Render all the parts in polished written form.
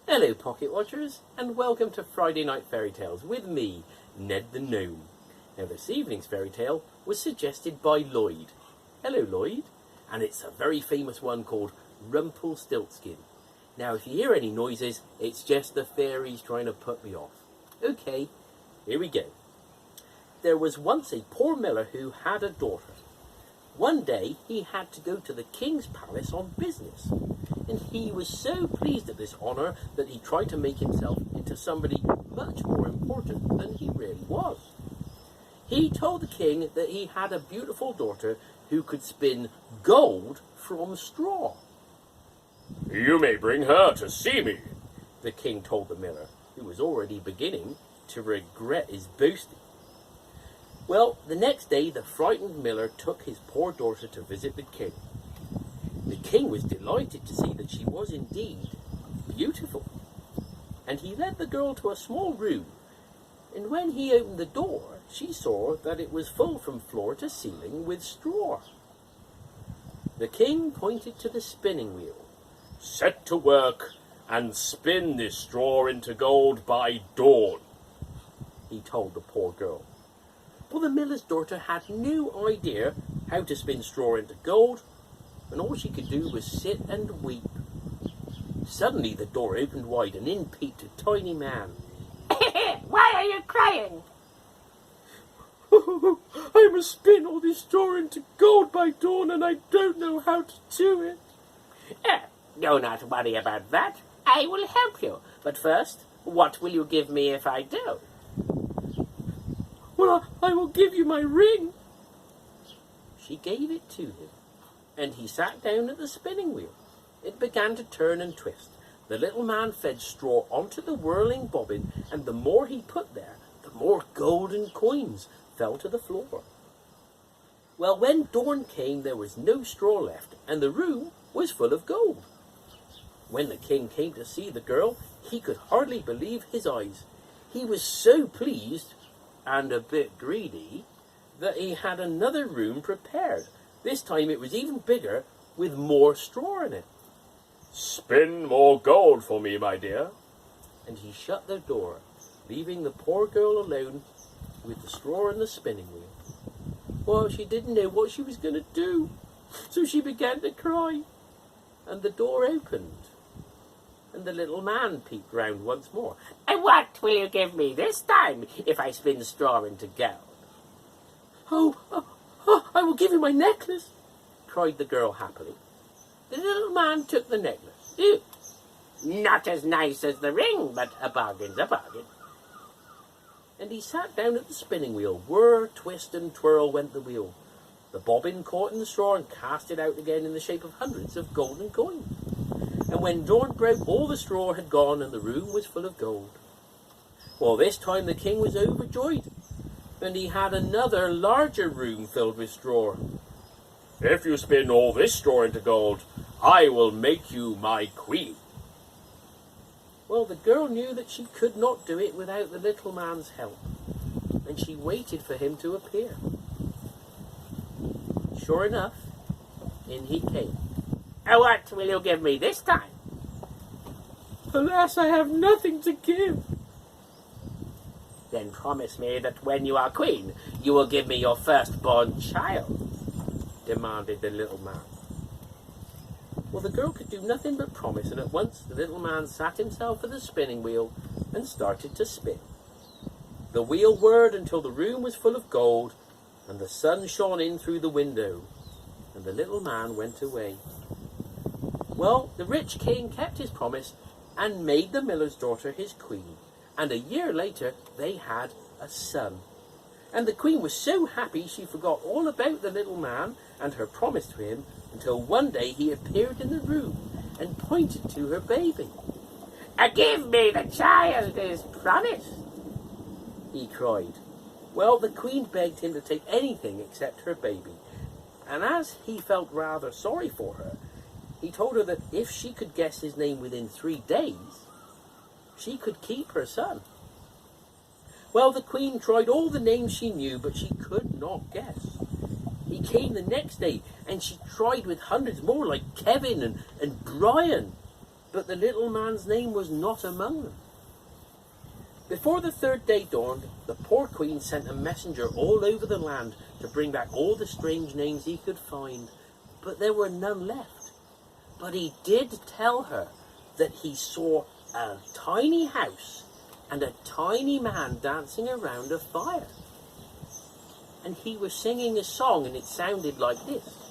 Hello Pocket Watchers, and welcome to Friday Night Fairy Tales with me, Ned the Gnome. Now this evening's fairy tale was suggested by Lloyd. Hello Lloyd. And it's a very famous one called Rumplestiltskin. Now if you hear any noises, it's just the fairies trying to put me off. Okay, here we go. There was once a poor miller who had a daughter. One day he had to go to the king's palace on business, and he was so pleased at this honour that he tried to make himself into somebody much more important than he really was. He told the king that he had a beautiful daughter who could spin gold from straw. "You may bring her to see me," the king told the miller, who was already beginning to regret his boasting. Well, the next day the frightened miller took his poor daughter to visit the king. The king was delighted to see that she was indeed beautiful, and he led the girl to a small room, and when he opened the door, she saw that it was full from floor to ceiling with straw. The king pointed to the spinning wheel. "Set to work and spin this straw into gold by dawn," he told the poor girl. Well, the miller's daughter had no idea how to spin straw into gold, and all she could do was sit and weep. Suddenly the door opened wide, and in peeped a tiny man. Why are you crying? "I must spin all this straw into gold by dawn, and I don't know how to do it." Do not worry about that. I will help you. But first, what will you give me if I do? "Well, I will give you my ring." She gave it to him, and he sat down at the spinning wheel. It began to turn and twist. The little man fed straw onto the whirling bobbin, and the more he put there, the more golden coins fell to the floor. Well, when dawn came, there was no straw left, and the room was full of gold. When the king came to see the girl, he could hardly believe his eyes. He was so pleased, and a bit greedy, that he had another room prepared. This time it was even bigger, with more straw in it. "Spin more gold for me, my dear." And he shut the door, leaving the poor girl alone with the straw and the spinning wheel. Well, she didn't know what she was going to do, so she began to cry. And the door opened, and the little man peeped round once more. And what will you give me this time if I spin straw into gold? I will give you my necklace, cried the girl happily. The little man took the necklace. Ew. Not as nice as the ring, but a bargain's a bargain. And he sat down at the spinning wheel. Whir, twist, and twirl went the wheel. The bobbin caught in the straw and cast it out again in the shape of hundreds of golden coins. And when dawn broke, all the straw had gone, and the room was full of gold. Well, this time the king was overjoyed, and he had another larger room filled with straw. "If you spin all this straw into gold, I will make you my queen." Well, the girl knew that she could not do it without the little man's help, and she waited for him to appear. Sure enough, in he came. What will you give me this time? "Alas, I have nothing to give." Then promise me that when you are queen, you will give me your firstborn child, demanded the little man. Well, the girl could do nothing but promise, and at once the little man sat himself at the spinning wheel and started to spin. The wheel whirred until the room was full of gold, and the sun shone in through the window, and the little man went away. Well, the rich king kept his promise and made the miller's daughter his queen, and a year later they had a son. And the queen was so happy she forgot all about the little man and her promise to him, until one day he appeared in the room and pointed to her baby. Give me the child as promised, he cried. Well, the queen begged him to take anything except her baby, and as he felt rather sorry for her, he told her that if she could guess his name within 3 days, she could keep her son. Well, the queen tried all the names she knew, but she could not guess. He came the next day, and she tried with hundreds more, like Kevin and Brian, but the little man's name was not among them. Before the third day dawned, the poor queen sent a messenger all over the land to bring back all the strange names he could find, but there were none left. But he did tell her that he saw a tiny house and a tiny man dancing around a fire. And he was singing a song, and it sounded like this.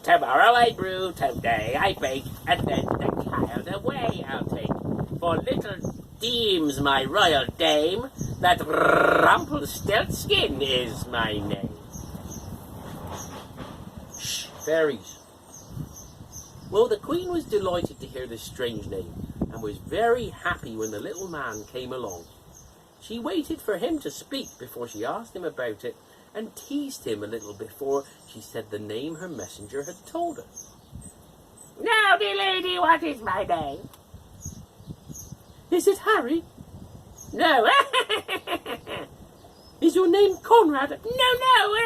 Tomorrow I brew, today I bake, and then the child away I'll take. For little deems my royal dame that Rumplestiltskin is my name. Shh, fairies. Well, the queen was delighted to hear this strange name, and was very happy when the little man came along. She waited for him to speak before she asked him about it, and teased him a little before she said the name her messenger had told her. Now, dear lady, what is my name? Is it Harry? No. Is your name Conrad? No.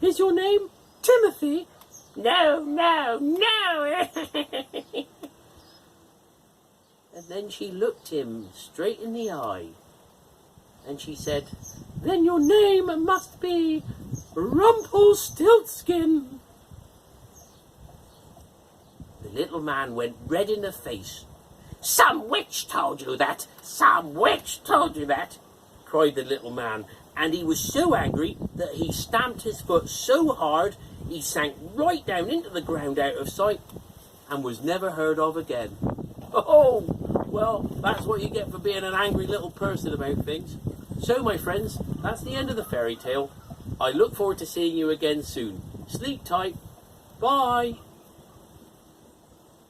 Is your name Timothy? No. And then she looked him straight in the eye, and she said, Then your name must be Rumplestiltskin. The little man went red in the face. Some witch told you that! Some witch told you that! Cried the little man, and he was so angry that he stamped his foot so hard he sank right down into the ground out of sight and was never heard of again. Oh, well, that's what you get for being an angry little person about things. So, my friends, that's the end of the fairy tale. I look forward to seeing you again soon. Sleep tight. Bye.